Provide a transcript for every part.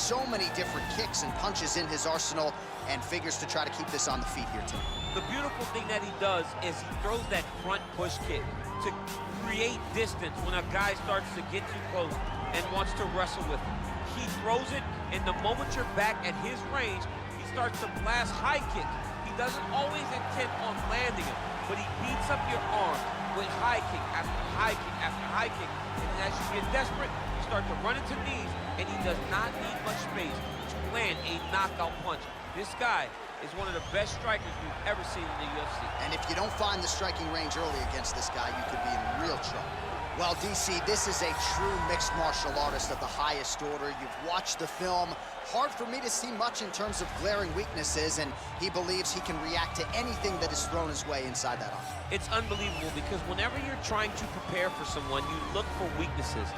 so many different kicks and punches in his arsenal and figures to try to keep this on the feet here tonight. The beautiful thing that he does is he throws that front push kick to create distance when a guy starts to get too close and wants to wrestle with him. He throws it, and the moment you're back at his range, he starts to blast high kicks. He doesn't always intend on landing it, but he beats up your arm with high kick after high kick after high kick. And as you get desperate, you start to run into knees, and he does not need much space to land a knockout punch. This guy is one of the best strikers we've ever seen in the UFC. And if you don't find the striking range early against this guy, you could be in real trouble. Well, DC, this is a true mixed martial artist of the highest order. You've watched the film. Hard for me to see much in terms of glaring weaknesses, and he believes he can react to anything that is thrown his way inside that arm. It's unbelievable because whenever you're trying to prepare for someone, you look for weaknesses.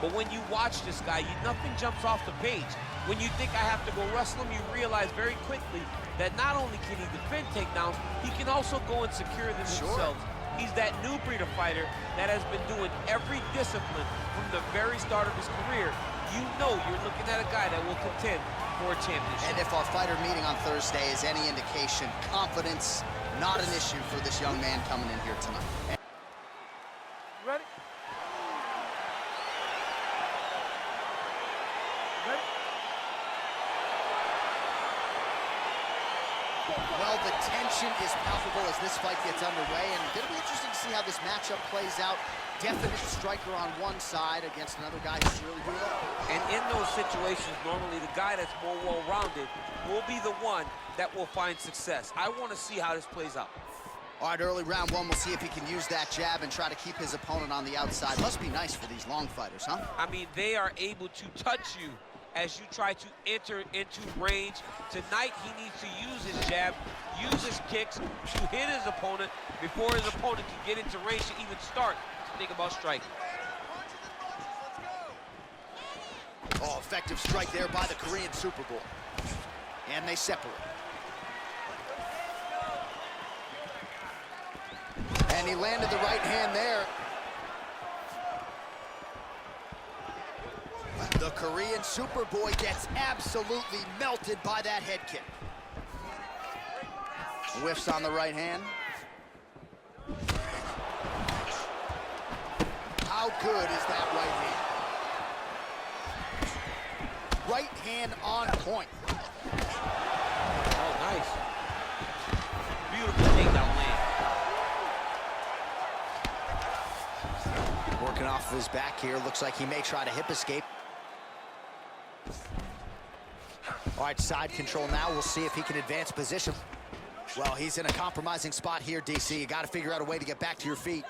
But when you watch this guy, nothing jumps off the page. When you think I have to go wrestle him, you realize very quickly that not only can he defend takedowns, he can also go and secure them himself. He's that new breed of fighter that has been doing every discipline from the very start of his career. You know you're looking at a guy that will contend for a championship. And if our fighter meeting on Thursday is any indication, confidence, not an issue for this young man coming in here tonight. Ready? Well, the tension is palpable as this fight gets underway, and it'll be interesting to see how this matchup plays out. Definite striker on one side against another guy who's really good. And in those situations, normally the guy that's more well-rounded will be the one that will find success. I want to see how this plays out. All right, early round one, we'll see if he can use that jab and try to keep his opponent on the outside. Must be nice for these long fighters, huh? I mean, they are able to touch you as you try to enter into range. Tonight, he needs to use his jab, use his kicks to hit his opponent before his opponent can get into range to even start to think about striking. Oh, effective strike there by the Korean Superboy. And they separate. And he landed the right hand there. The Korean Superboy gets absolutely melted by that head kick. Whiffs on the right hand. How good is that right hand? Right hand on point. Oh, nice. Beautiful takedown land. Working off of his back here. Looks like he may try to hip escape. All right, side control now. We'll see if he can advance position. Well, he's in a compromising spot here, DC. You got to figure out a way to get back to your feet.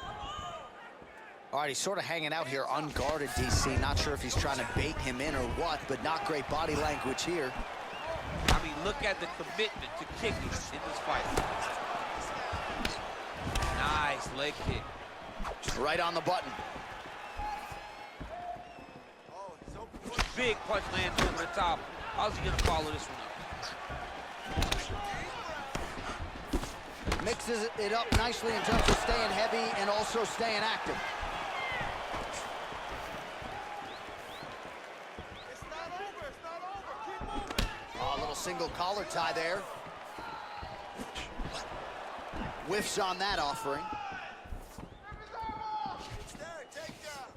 All right, he's sort of hanging out here unguarded, DC. Not sure if he's trying to bait him in or what, but not great body language here. I mean, look at the commitment to kicking in this fight. Nice leg kick. Right on the button. Big punch lands over the top. How's he gonna follow this one up? Mixes it up nicely in terms of staying heavy and also staying active. It's not over, it's not over. Keep moving. Oh, a little single collar tie there. Whiffs on that offering. It's there, take down.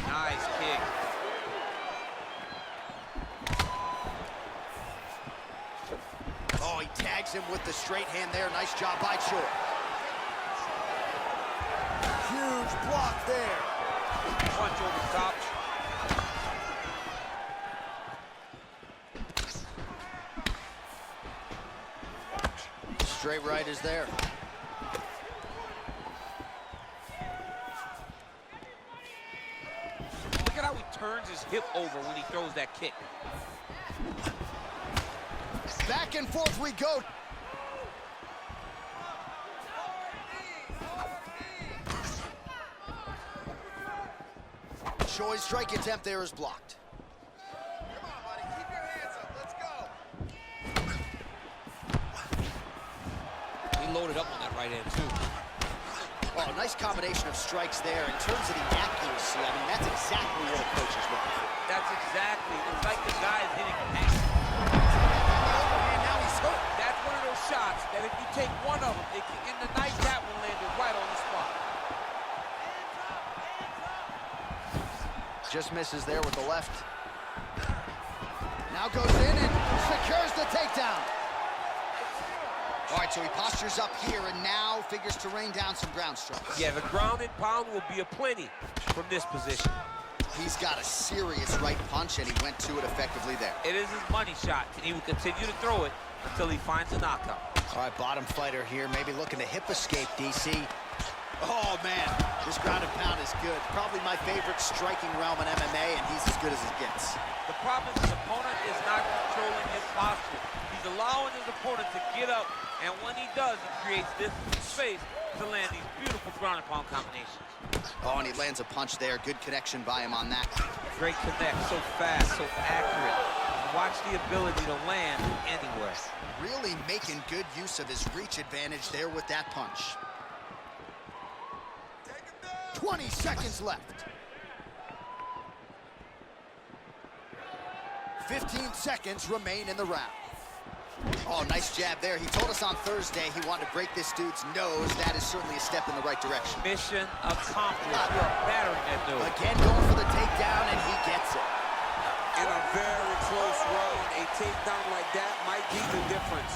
Nice kick. Oh, he tags him with the straight hand there. Nice job by Choi. Huge block there. Punch over the top. Straight right is there. Look at how he turns his hip over when he throws that kick. Back and forth we go. Choi's strike attempt there is blocked. Come on, buddy, keep your hands up. Let's go. He loaded up on that right hand, too. Oh, nice combination of strikes there. In terms of the accuracy, I mean, that's exactly what a coach is looking for. That's exactly. It's like the guy is hitting a pass. And now he's hurt. That's one of those shots that if you take one of them, in the night, that one landed right on the spot. Just misses there with the left. Now goes in and secures the takedown. All right, so he postures up here and now figures to rain down some ground strikes. Yeah, the ground and pound will be aplenty from this position. He's got a serious right punch, and he went to it effectively there. It is his money shot, and he will continue to throw it until he finds a knockout. All right, bottom fighter here, maybe looking to hip escape, DC. Oh, man, this ground and pound is good. Probably my favorite striking realm in MMA, and he's as good as it gets. The problem is his opponent is not controlling his posture. He's allowing his opponent to get up, and when he does, he creates this space to land these beautiful ground and pound combinations. Oh, and he lands a punch there. Good connection by him on that. Great connect, so fast, so accurate. Watch the ability to land anywhere. Really making good use of his reach advantage there with that punch. 20 seconds left. 15 seconds remain in the round. Oh, nice jab there. He told us on Thursday he wanted to break this dude's nose. That is certainly a step in the right direction. Mission accomplished. You are battering that nose. Again, going for the takedown, and he gets it. In a very close round, a takedown like that might be the difference.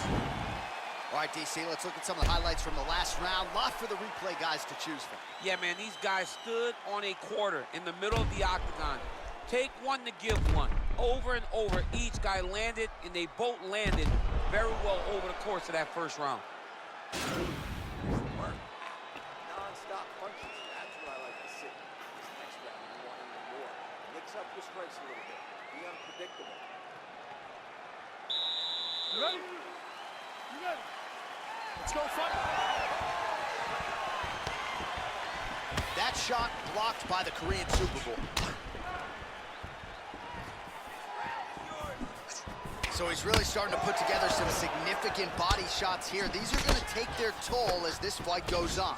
All right, DC, let's look at some of the highlights from the last round. Lot for the replay guys to choose from. Yeah, man, these guys stood on a quarter in the middle of the octagon. Take one to give one. Over and over, each guy landed, and they both landed very well over the course of that first round. Non-stop punches. That's what I like to see. This next round, you want even more. Mix up your strikes a little bit. Be unpredictable. You ready? You ready? Let's go fight. That shot blocked by the Korean Super Bowl. So he's really starting to put together some significant body shots here. These are going to take their toll as this fight goes on.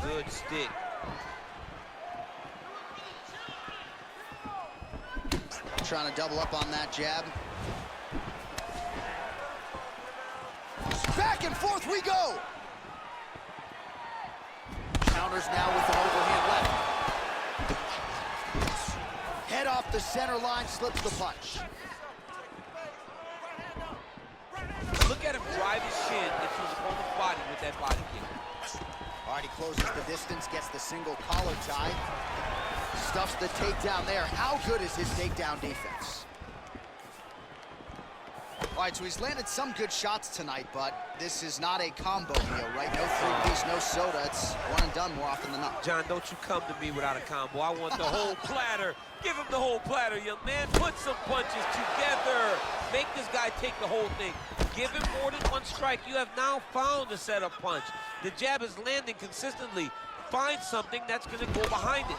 Good stick. Trying to double up on that jab. Back and forth we go. Counters now with an overhand left. Head off the center line, slips the punch. Look at him drive his shin into his opponent's body with that body kick. All right, he closes the distance, gets the single collar tie. Stuffs the takedown there. How good is his takedown defense? All right, so he's landed some good shots tonight, but this is not a combo meal, right? No three-piece, no soda. It's one and done more often than not. John, don't you come to me without a combo. I want the whole platter. Give him the whole platter, young man. Put some punches together. Make this guy take the whole thing. Give him more than one strike. You have now found a setup punch. The jab is landing consistently. Find something that's going to go behind it.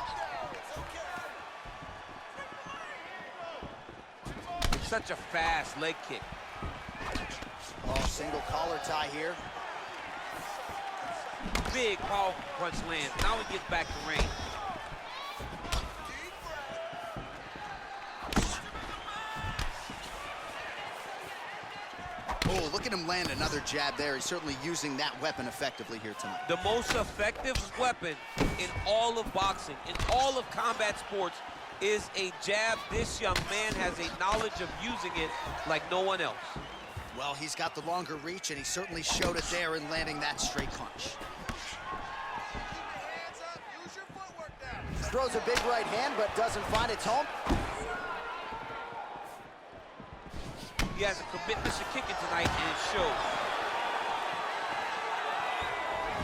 It's such a fast leg kick. Oh, single collar tie here. Big, powerful punch lands. Now he gets back to range. Oh, look at him land another jab there. He's certainly using that weapon effectively here tonight. The most effective weapon in all of boxing, in all of combat sports, is a jab. This young man has a knowledge of using it like no one else. Well, he's got the longer reach, and he certainly showed it there in landing that straight punch. Hands up. Use your footwork now. Throws a big right hand, but doesn't find its home. He has a commitment to kicking tonight, and it shows.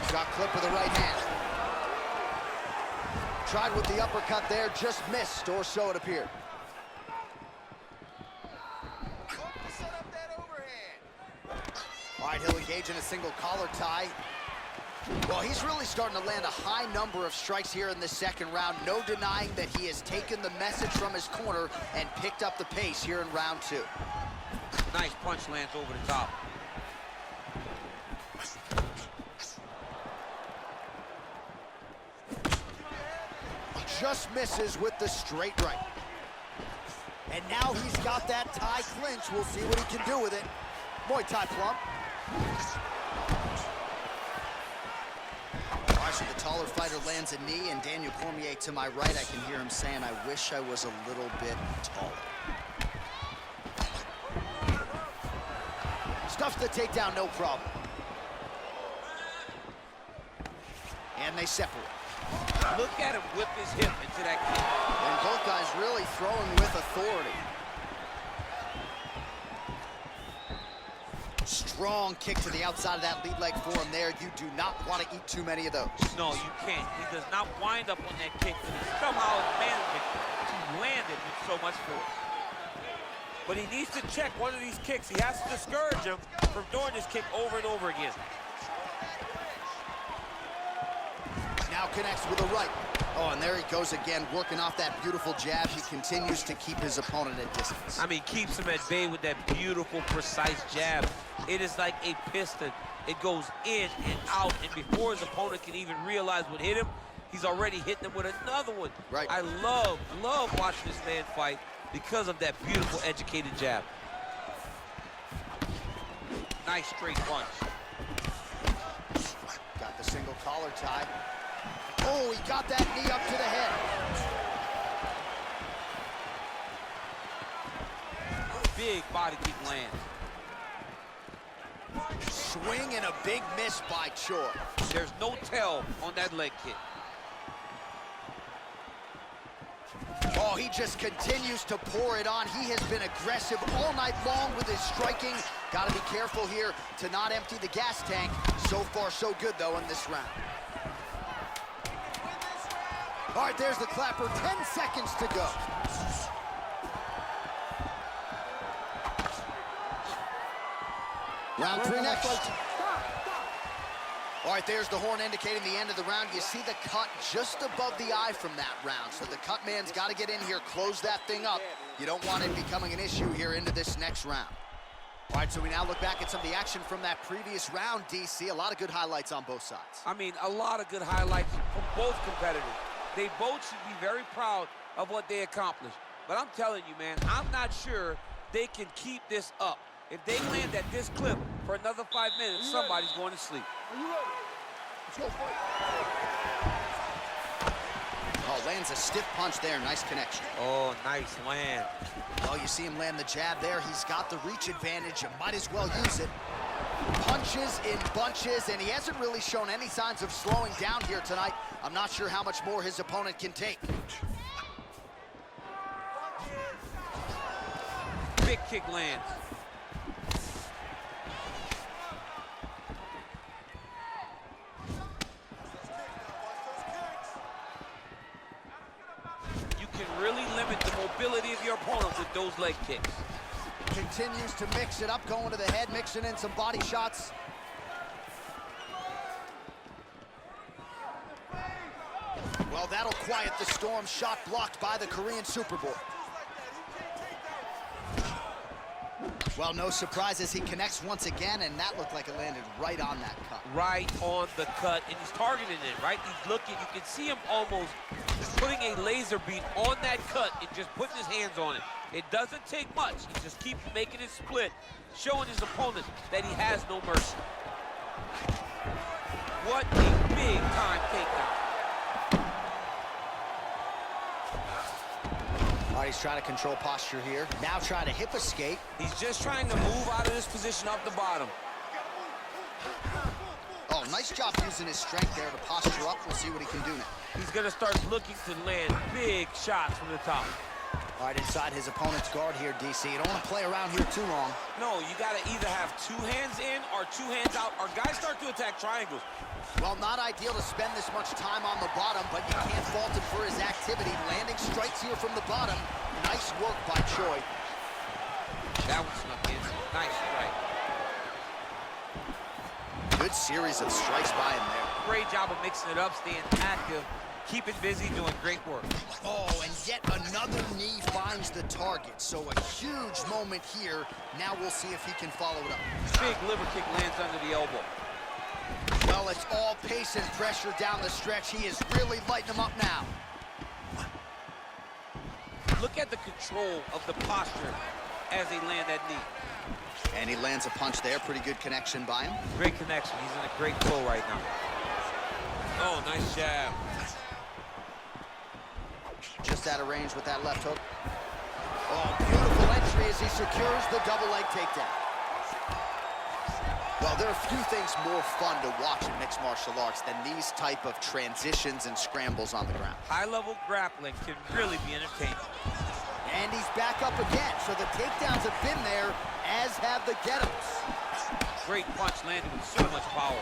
Shot clip with the right hand. Tried with the uppercut there, just missed, or so it appeared. Look to set up that overhand. All right, he'll engage in a single collar tie. Well, he's really starting to land a high number of strikes here in the second round. No denying that he has taken the message from his corner and picked up the pace here in round two. Nice punch lands over the top. just misses with the straight right. And now he's got that Thai clinch. We'll see what he can do with it. Muay Thai plump. All right, so the taller fighter lands a knee, and Daniel Cormier to my right, I can hear him saying, I wish I was a little bit taller. Stuffs the takedown, no problem. And they separate. Look at him whip his hip into that kick. And both guys really throwing with authority. Strong kick to the outside of that lead leg for him there. You do not want to eat too many of those. No, you can't. He does not wind up on that kick, but he somehow is managing to land it with so much force. But he needs to check one of these kicks. He has to discourage him from doing this kick over and over again. Now connects with a right. Oh, and there he goes again, working off that beautiful jab. He continues to keep his opponent at distance. I mean, keeps him at bay with that beautiful, precise jab. It is like a piston. It goes in and out, and before his opponent can even realize what hit him, he's already hitting him with another one. Right. I love watching this man fight because of that beautiful, educated jab. Nice straight punch. Got the single collar tie. Oh, he got that knee up to the head. Big body kick lands. Swing and a big miss by Choi. There's no tell on that leg kick. Oh, he just continues to pour it on. He has been aggressive all night long with his striking. Got to be careful here to not empty the gas tank. So far, so good, though, in this round. All right, there's the clapper. 10 seconds to go. Round 3 next. All right, there's the horn indicating the end of the round. You see the cut just above the eye from that round. So the cut man's got to get in here, close that thing up. You don't want it becoming an issue here into this next round. All right, so we now look back at some of the action from that previous round, DC. A lot of good highlights on both sides. I mean, a lot of good highlights from both competitors. They both should be very proud of what they accomplished. But I'm telling you, man, I'm not sure they can keep this up. If they land at this clip for another 5 minutes, somebody's going to sleep. Are you ready? Let's go fight. Oh, lands a stiff punch there. Nice connection. Oh, nice land. Oh, you see him land the jab there. He's got the reach advantage. You might as well use it. Punches in bunches, and he hasn't really shown any signs of slowing down here tonight. I'm not sure how much more his opponent can take. Big kick lands. You can really limit the mobility of your opponent with those leg kicks. Continues to mix it up, going to the head, mixing in some body shots. Well, that'll quiet the storm. Shot blocked by the Korean Superboy. Well, no surprises. He connects once again, and that looked like it landed right on that cut. Right on the cut, and he's targeting it, right? He's looking, you can see him almost putting a laser beam on that cut and just putting his hands on it. It doesn't take much. He just keeps making it split, showing his opponent that he has no mercy. What a big-time takedown. All right, he's trying to control posture here. Now trying to hip escape. He's just trying to move out of this position up the bottom. Oh, nice job using his strength there to posture up. We'll see what he can do now. He's gonna start looking to land big shots from the top. All right, inside his opponent's guard here, DC. You don't want to play around here too long. No, you gotta either have 2 hands in or 2 hands out, or guys start to attack triangles. Well, not ideal to spend this much time on the bottom, but you can't fault him for his activity. Landing strikes here from the bottom. Nice work by Choi. That one snuck in. Nice strike. Good series of strikes by him there. Great job of mixing it up, staying active, keeping busy, doing great work. Oh, and yet another knee finds the target. So a huge moment here. Now we'll see if he can follow it up. Big liver kick lands under the elbow. Well, it's all pace and pressure down the stretch. He is really lighting him up now. Look at the control of the posture as they land that knee. And he lands a punch there. Pretty good connection by him. Great connection. He's in a great flow right now. Oh, nice jab. Just out of range with that left hook. Oh, beautiful entry as he secures the double leg takedown. Well, there are a few things more fun to watch in mixed martial arts than these type of transitions and scrambles on the ground. High-level grappling can really be entertaining. And he's back up again, so the takedowns have been there, as have the get-ups. Great punch landed with so much power.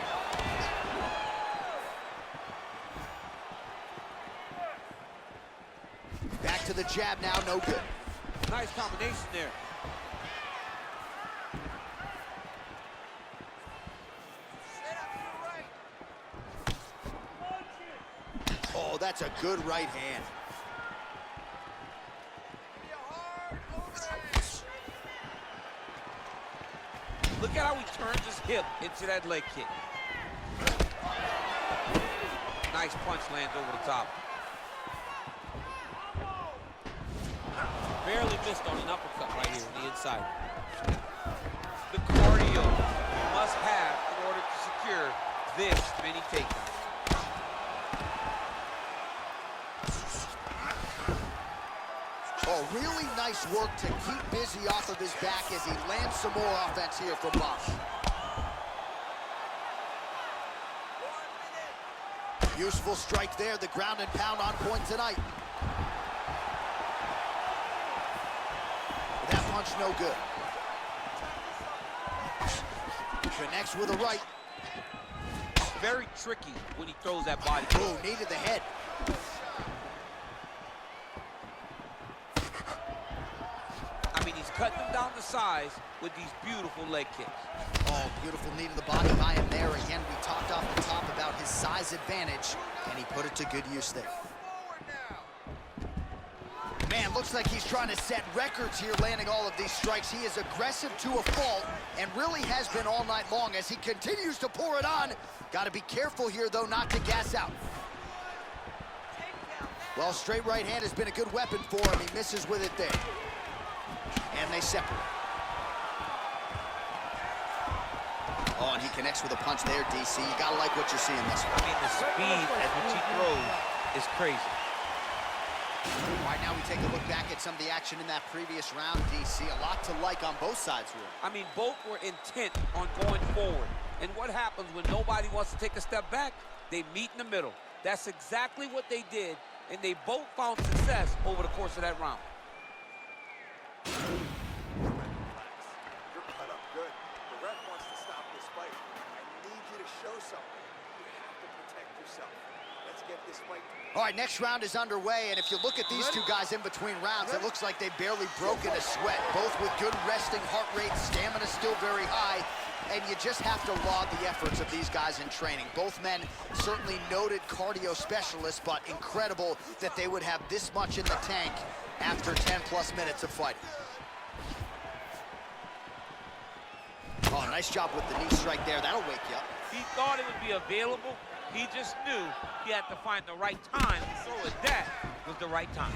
Back to the jab now, no good. Nice combination there. Oh, that's a good right hand. Look at how he turns his hip into that leg kick. Nice punch lands over the top. Barely missed on an uppercut right here on the inside. The cardio you must have in order to secure this many takedowns. Oh, really nice work to keep busy off of his back as he lands some more offense here from Bosch. Useful strike there, the ground and pound on point tonight. That punch no good. Connects with a right. Very tricky when he throws that body. Oh, knee to the head. I mean, he's cutting them down to size with these beautiful leg kicks. Oh, beautiful knee to the body by him there. Again, we talked off the top about his size advantage, and he put it to good use there. Man, looks like he's trying to set records here, landing all of these strikes. He is aggressive to a fault, and really has been all night long as he continues to pour it on. Got to be careful here, though, not to gas out. Well, straight right hand has been a good weapon for him. He misses with it there. And they separate. Oh, and he connects with a punch there, DC. You gotta like what you're seeing this one. I mean, the speed at which he throws is crazy. All right, now we take a look back at some of the action in that previous round, DC. A lot to like on both sides here. I mean, both were intent on going forward. And what happens when nobody wants to take a step back? They meet in the middle. That's exactly what they did, and they both found success over the course of that round. You're cut up good. The ref wants to stop this fight. I need you to show something. You have to protect yourself. Let's get this fight. All right, next round is underway, and if you look at these two guys in between rounds, it looks like they barely broke in a sweat. Both with good resting heart rate, stamina still very high, and you just have to laud the efforts of these guys in training. Both men certainly noted cardio specialists, but incredible that they would have this much in the tank after 10+ minutes of fighting. Oh, nice job with the knee strike there. That'll wake you up. He thought it would be available. He just knew he had to find the right time to throw it. That was the right time.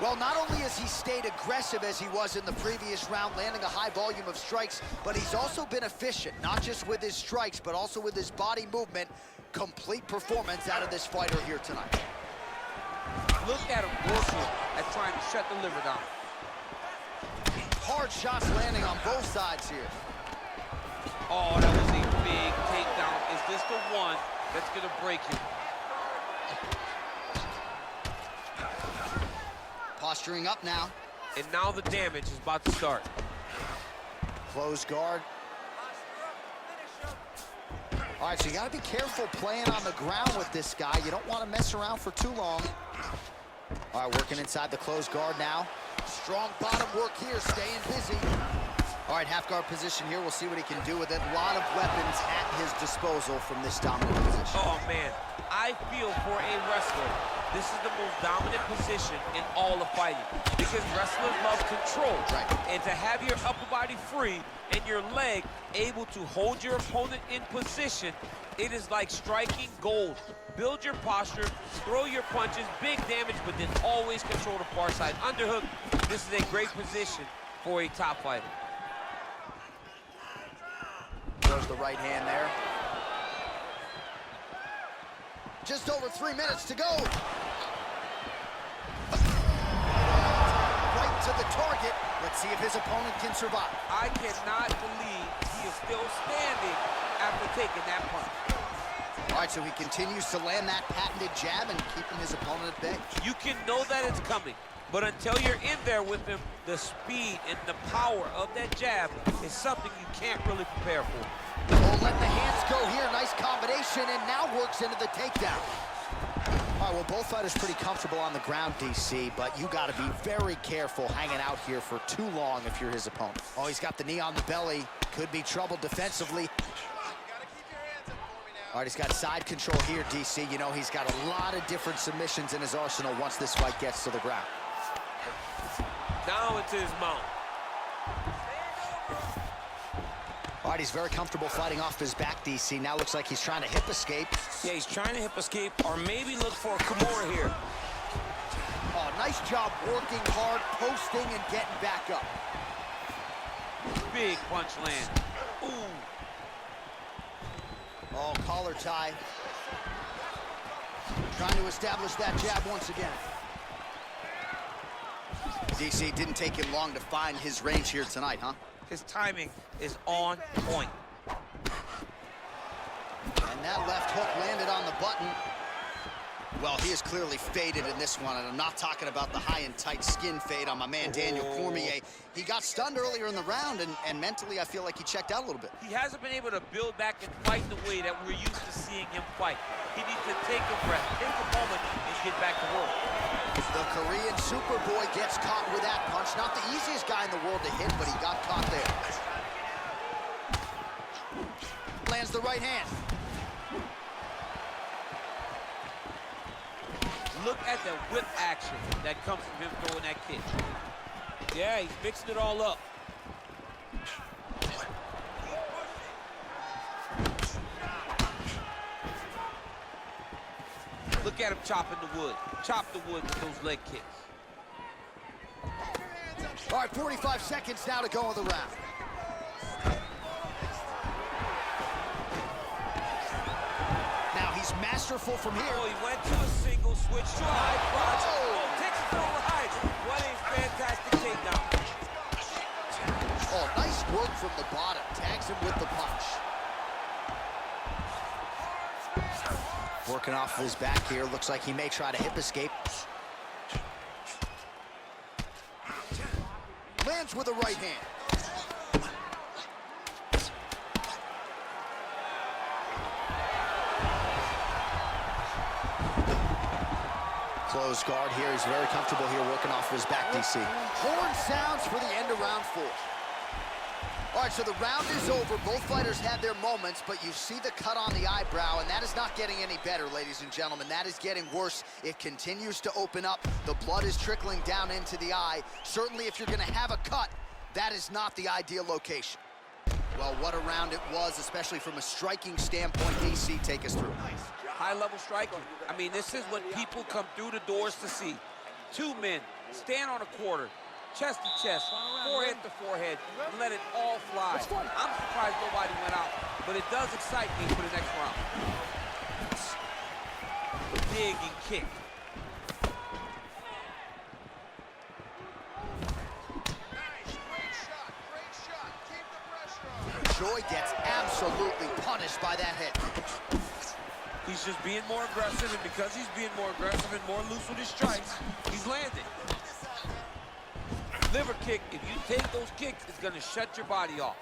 Well, not only has he stayed aggressive as he was in the previous round, landing a high volume of strikes, but he's also been efficient, not just with his strikes, but also with his body movement. Complete performance out of this fighter here tonight. Look at him working at trying to shut the liver down. Hard shots landing on both sides here. Oh, that was a big takedown. Is this the one that's going to break you? Posturing up now. And now the damage is about to start. Closed guard. All right, so you got to be careful playing on the ground with this guy. You don't want to mess around for too long. All right, working inside the closed guard now. Strong bottom work here, staying busy. All right, half guard position here. We'll see what he can do with it. A lot of weapons at his disposal from this dominant position. Oh, man. I feel for a wrestler, this is the most dominant position in all of fighting because wrestlers love control. Right. And to have your upper body free and your leg able to hold your opponent in position, it is like striking gold. Build your posture, throw your punches, big damage, but then always control the far side underhook. This is a great position for a top fighter. Throws the right hand there. Just over 3 minutes to go. Right to the target. Let's see if his opponent can survive. I cannot believe he is still standing after taking that punch. All right, so he continues to land that patented jab and keeping his opponent at bay. You can know that it's coming, but until you're in there with him, the speed and the power of that jab is something you can't really prepare for. Oh, let the hands go here. Nice combination, and now works into the takedown. All right, well, both fighters pretty comfortable on the ground, DC, but you got to be very careful hanging out here for too long if you're his opponent. Oh, he's got the knee on the belly. Could be trouble defensively. All right, he's got side control here, DC. You know, he's got a lot of different submissions in his arsenal once this fight gets to the ground. Now into his mount. All right, he's very comfortable fighting off his back, DC. Now looks like he's trying to hip escape. Yeah, he's trying to hip escape or maybe look for a Kimura here. Oh, nice job working hard, posting, and getting back up. Big punch land. Ooh. Oh, collar tie. Trying to establish that jab once again. DC didn't take him long to find his range here tonight, huh? His timing is on point. And that left hook landed on the button. Well, he is clearly faded in this one, and I'm not talking about the high and tight skin fade on my man Daniel Cormier. He got stunned earlier in the round, and mentally I feel like he checked out a little bit. He hasn't been able to build back and fight the way that we're used to seeing him fight. He needs to take a breath, take a moment, and get back to work. The Korean Superboy gets caught with that punch. Not the easiest guy in the world to hit, but he got caught there. Lands the right hand. Look at the whip action that comes from him throwing that kick. Yeah, he's mixing it all up. Look at him chopping the wood. Chop the wood with those leg kicks. All right, 45 seconds now to go in the round. Now he's masterful from here. Oh, he went to a single, switch to a high crotch. Oh, takes it over high. What a fantastic takedown. Oh, nice work from the bottom. Tags him with the punch. Working off of his back here. Looks like he may try to hip escape. Lands with a right hand. Close guard here. He's very comfortable here working off of his back, DC. Horn sounds for the end of round 4. All right, so the round is over. Both fighters had their moments, but you see the cut on the eyebrow, and that is not getting any better, ladies and gentlemen. That is getting worse. It continues to open up. The blood is trickling down into the eye. Certainly, if you're going to have a cut, that is not the ideal location. Well, what a round it was, especially from a striking standpoint. DC, take us through. High-level striking. I mean, this is what people come through the doors to see. Two men stand on a quarter, chest to chest, forehead to forehead, and let it all fly. I'm surprised nobody went out, but it does excite me for the next round. Dig and kick. Choi gets absolutely punished by that head. He's just being more aggressive, and because he's being more aggressive and more loose with his strikes, he's landing. Liver kick, if you take those kicks, it's gonna shut your body off.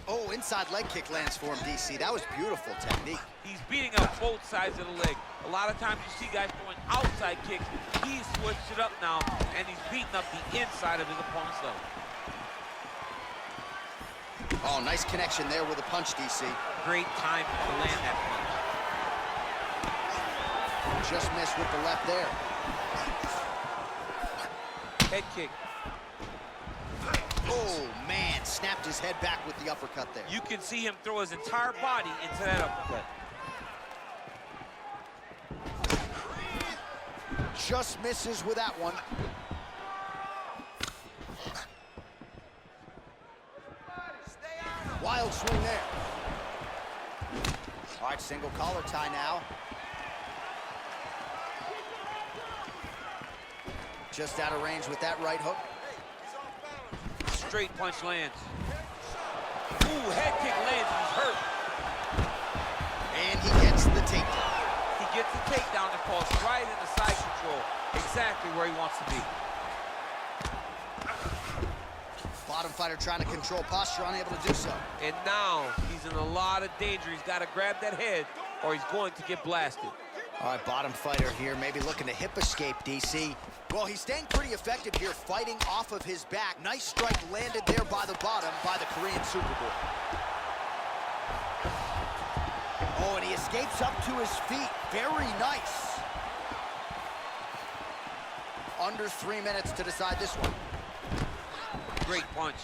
Oh, inside leg kick lands for him, DC. That was beautiful technique. He's beating up both sides of the leg. A lot of times you see guys throwing outside kicks. He's switched it up now, and he's beating up the inside of his opponent's leg. Oh, nice connection there with a punch, DC. Great time to land that punch. Just missed with the left there. Head kick. Oh, man, snapped his head back with the uppercut there. You can see him throw his entire body into that uppercut. Just misses with that one. Wild swing there. All right, single collar tie now. Just out of range with that right hook. Straight punch lands. Ooh, head kick lands, he's hurt. And he gets the takedown. He gets the takedown and falls right into side control. Exactly where he wants to be. Bottom fighter trying to control posture, unable to do so. And now he's in a lot of danger. He's got to grab that head or he's going to get blasted. All right, bottom fighter here, maybe looking to hip escape, DC. Well, he's staying pretty effective here, fighting off of his back. Nice strike landed there by the bottom by the Korean Superboy. Oh, and he escapes up to his feet. Very nice. Under 3 minutes to decide this one. Great punch.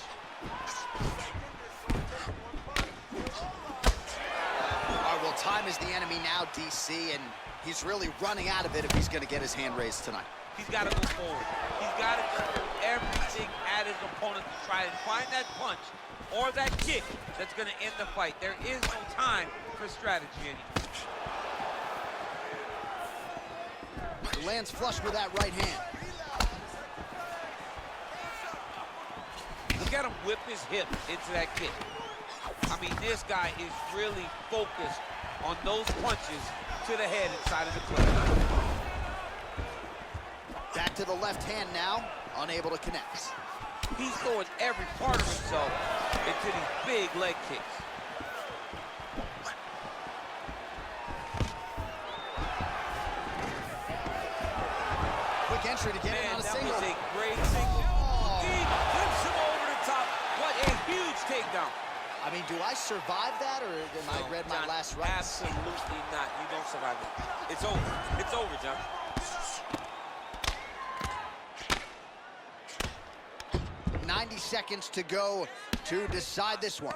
All right, well, time is the enemy now, DC, and he's really running out of it if he's going to get his hand raised tonight. He's got to move forward. He's got to do everything at his opponent to try and find that punch or that kick that's going to end the fight. There is no time for strategy anymore. He lands flush with that right hand. Look at him whip his hip into that kick. I mean, this guy is really focused on those punches to the head inside of the clip. Back to the left hand now, unable to connect. He's throwing every part of himself into these big leg kicks. Quick entry to get him on a that single. was a great single. He flips him over the top. What a huge takedown. I mean, do I survive that, or am I read my John, last rights? Absolutely not. You don't survive it. It's over. It's over, John. Seconds to go to decide this one.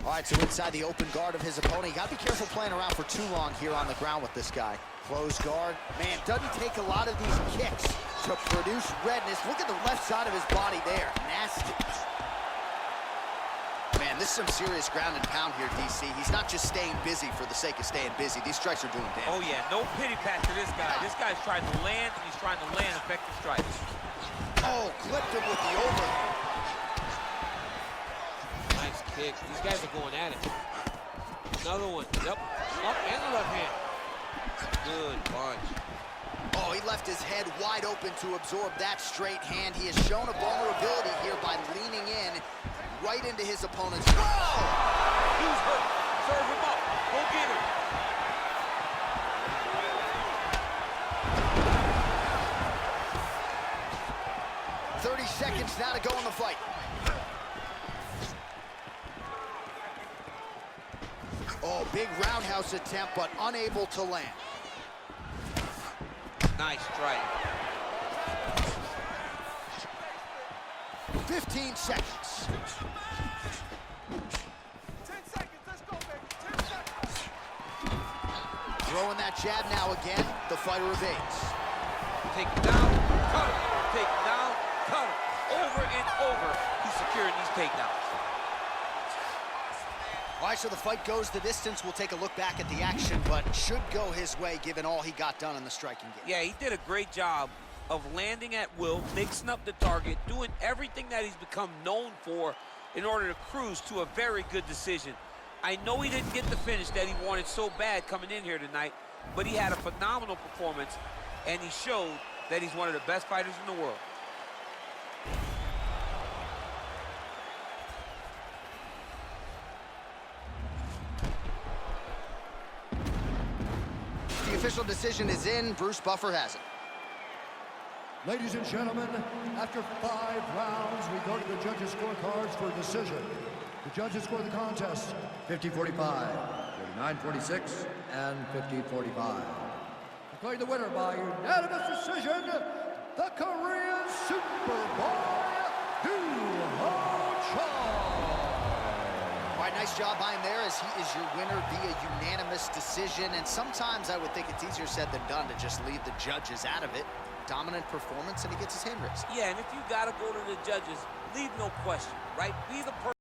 All right, so inside the open guard of his opponent. You gotta be careful playing around for too long here on the ground with this guy. Closed guard. Man, doesn't take a lot of these kicks to produce redness. Look at the left side of his body there. Nasty. Man, this is some serious ground and pound here, DC. He's not just staying busy for the sake of staying busy. These strikes are doing damage. Oh, yeah, no pity pat to this guy. This guy's trying to land, and he's trying to land effective strikes. Oh, clipped him with the overhand. Nice kick. These guys are going at it. Another one. Yep. Up and the left hand. Good punch. Oh, he left his head wide open to absorb that straight hand. He has shown a vulnerability here by leaning in right into his opponent's... Whoa! He's hurt. Serve him up. Go get him. Seconds now to go in the fight. Oh, big roundhouse attempt, but unable to land. Nice strike. 15 seconds. 10 seconds, let's go, baby. 10 seconds. Throwing that jab now again. The fighter evades. Take him down, cut him. Take him down, cut him. Over and over, he's securing these takedowns. All right, so the fight goes the distance. We'll take a look back at the action, but should go his way given all he got done in the striking game. Yeah, he did a great job of landing at will, mixing up the target, doing everything that he's become known for in order to cruise to a very good decision. I know he didn't get the finish that he wanted so bad coming in here tonight, but he had a phenomenal performance, and he showed that he's one of the best fighters in the world. The official decision is in. Bruce Buffer has it. Ladies and gentlemen, after 5 rounds, we go to the judges' scorecards for a decision. The judges score the contest 50-45, 49-46, and 50-45. Declaring the winner by unanimous decision, the Korean Superboy, Doohochoi. All right, nice job by him there, as he is your winner via unanimous decision. And sometimes I would think it's easier said than done to just leave the judges out of it. Dominant performance, and he gets his hand raised. Yeah, and if you gotta go to the judges, leave no question, right? Be the person.